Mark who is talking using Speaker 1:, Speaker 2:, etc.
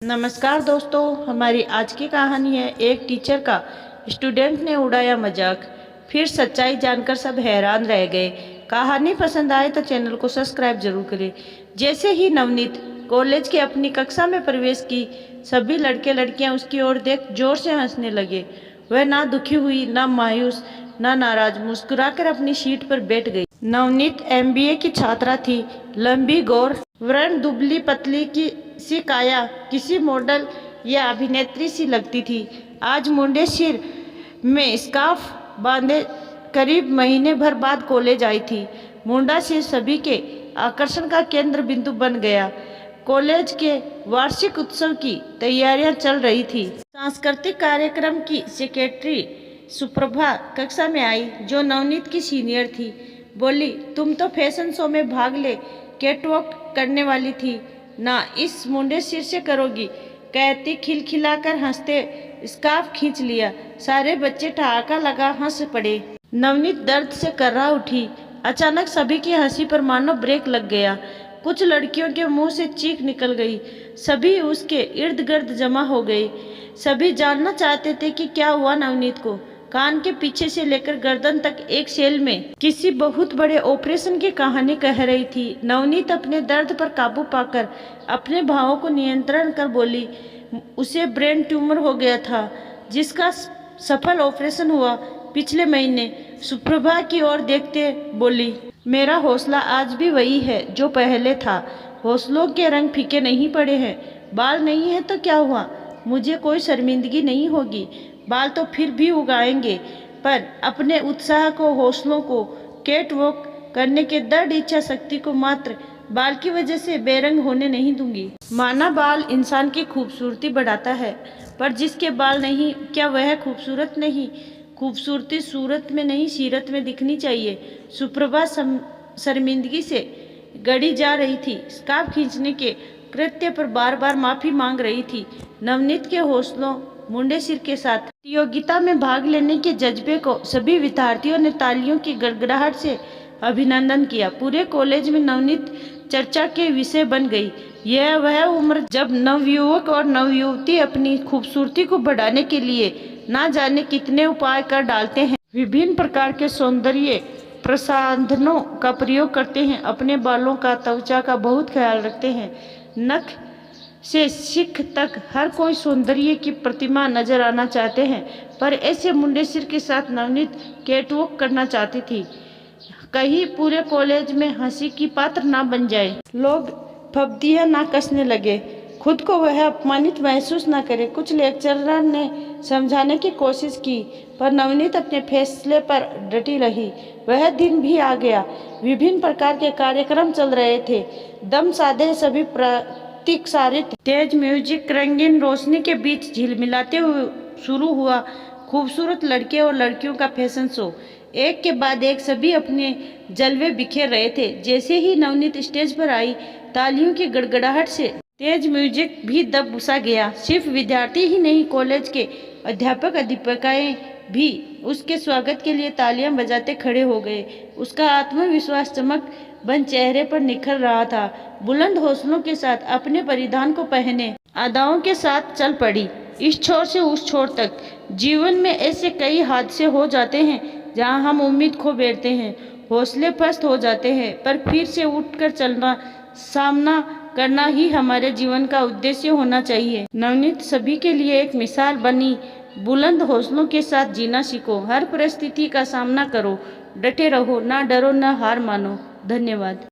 Speaker 1: नमस्कार दोस्तों, हमारी आज की कहानी है एक टीचर का स्टूडेंट ने उड़ाया मजाक। फिर सच्चाई जानकर सब हैरान रह गए। कहानी पसंद आए तो चैनल को सब्सक्राइब जरूर करें। जैसे ही नवनीत कॉलेज की अपनी कक्षा में प्रवेश की, सभी लड़के लड़कियां उसकी ओर देख जोर से हंसने लगे। वह ना दुखी हुई, ना मायूस, ना नाराज, मुस्कुराकर अपनी सीट पर बैठ गई। नवनीत एमबीए की छात्रा थी। लंबी गौर वर्ण, दुबली पतली की सी काया किसी मॉडल या अभिनेत्री सी लगती थी। आज मुंडे सिर में स्कार्फ बांधे करीब महीने भर बाद कॉलेज आई थी। मुंडा सिर सभी के आकर्षण का केंद्र बिंदु बन गया। कॉलेज के वार्षिक उत्सव की तैयारियां चल रही थी। सांस्कृतिक कार्यक्रम की सेक्रेटरी सुप्रभा कक्षा में आई, जो नवनीत की सीनियर थी। बोली, तुम तो फैशन शो में भाग ले कैटवॉक करने वाली थी ना, इस मुंडे सिर से करोगी? कहती खिलखिलाकर हंसते स्कार्फ खींच लिया। सारे बच्चे ठहाका लगा हंस पड़े। नवनीत दर्द से कर्रा उठी। अचानक सभी की हंसी पर मानो ब्रेक लग गया। कुछ लड़कियों के मुंह से चीख निकल गई। सभी उसके इर्द गिर्द जमा हो गए। सभी जानना चाहते थे कि क्या हुआ नवनीत को। कान के पीछे से लेकर गर्दन तक एक सेल में किसी बहुत बड़े ऑपरेशन की कहानी कह रही थी। नवनीत अपने दर्द पर काबू पाकर अपने भावों को नियंत्रण कर बोली, उसे ब्रेन ट्यूमर हो गया था, जिसका सफल ऑपरेशन हुआ पिछले महीने। सुप्रभा की ओर देखते बोली, मेरा हौसला आज भी वही है जो पहले था। हौसलों के रंग फीके नहीं पड़े हैं। बाल नहीं है तो क्या हुआ, मुझे कोई शर्मिंदगी नहीं होगी। बाल तो फिर भी उगाएंगे, पर अपने उत्साह को, हौसलों को, कैट वॉक करने के दृढ़ इच्छा शक्ति को मात्र बाल की वजह से बेरंग होने नहीं दूंगी। माना बाल इंसान की खूबसूरती बढ़ाता है, पर जिसके बाल नहीं, क्या वह खूबसूरत नहीं? खूबसूरती सूरत में नहीं, सीरत में दिखनी चाहिए। सुप्रभा शर्मिंदगी से गड़ी जा रही थी। स्कार्फ खींचने के कृत्य पर बार बार माफी मांग रही थी। नवनीत के हौसलों मुंडे सिर के साथ प्रतियोगिता में भाग लेने के जज्बे को सभी विद्यार्थियों ने तालियों की गड़गड़ाहट से अभिनंदन किया। पूरे कॉलेज में नवनीत चर्चा के विषय बन गई। यह वह उम्र जब नवयुवक और नवयुवती अपनी खूबसूरती को बढ़ाने के लिए ना जाने कितने उपाय कर डालते हैं। विभिन्न प्रकार के सौंदर्य प्रसाधनों का प्रयोग करते हैं। अपने बालों का, त्वचा का बहुत ख्याल रखते हैं। नख से सिख तक हर कोई सौंदर्य की प्रतिमा नजर आना चाहते हैं, पर ऐसे मुंडे सिर के साथ नवनीत कैटवॉक करना चाहती थी। कहीं पूरे कॉलेज में हंसी की पात्र ना बन जाए, लोग फब्तियां ना कसने लगे, खुद को वह अपमानित महसूस ना करे। कुछ लेक्चरर ने समझाने की कोशिश की, पर नवनीत अपने फैसले पर डटी रही। वह दिन भी आ गया। विभिन्न प्रकार के कार्यक्रम चल रहे थे। दम साधे सभी प्रतीक्षारित तेज म्यूजिक, रंगीन रोशनी के बीच झिलमिलाते हुए शुरू हुआ। खूबसूरत लड़के और लड़कियों का फैशन शो। एक के बाद एक सभी अपने जलवे बिखेर रहे थे। जैसे ही नवनीत स्टेज पर आई, तालियों की गड़गड़ाहट से तेज म्यूजिक भी दब सा गया। सिर्फ विद्यार्थी ही नहीं, कॉलेज के अध्यापक अध्यापिकाएं भी उसके स्वागत के लिए तालियां बजाते खड़े हो गए। उसका आत्मविश्वास चमक बन चेहरे पर निखर रहा था। बुलंद हौसलों के साथ अपने परिधान को पहने अदाओं के साथ चल पड़ी, इस छोर से उस छोर तक। जीवन में ऐसे कई हादसे हो जाते हैं जहां हम उम्मीद खो बैठते हैं, हौसले पस्त हो जाते हैं, पर फिर से उठकर चलना, सामना करना ही हमारे जीवन का उद्देश्य होना चाहिए। नवनीत सभी के लिए एक मिसाल बनी। बुलंद हौसलों के साथ जीना सीखो। हर परिस्थिति का सामना करो, डटे रहो, ना डरो, ना हार मानो। धन्यवाद।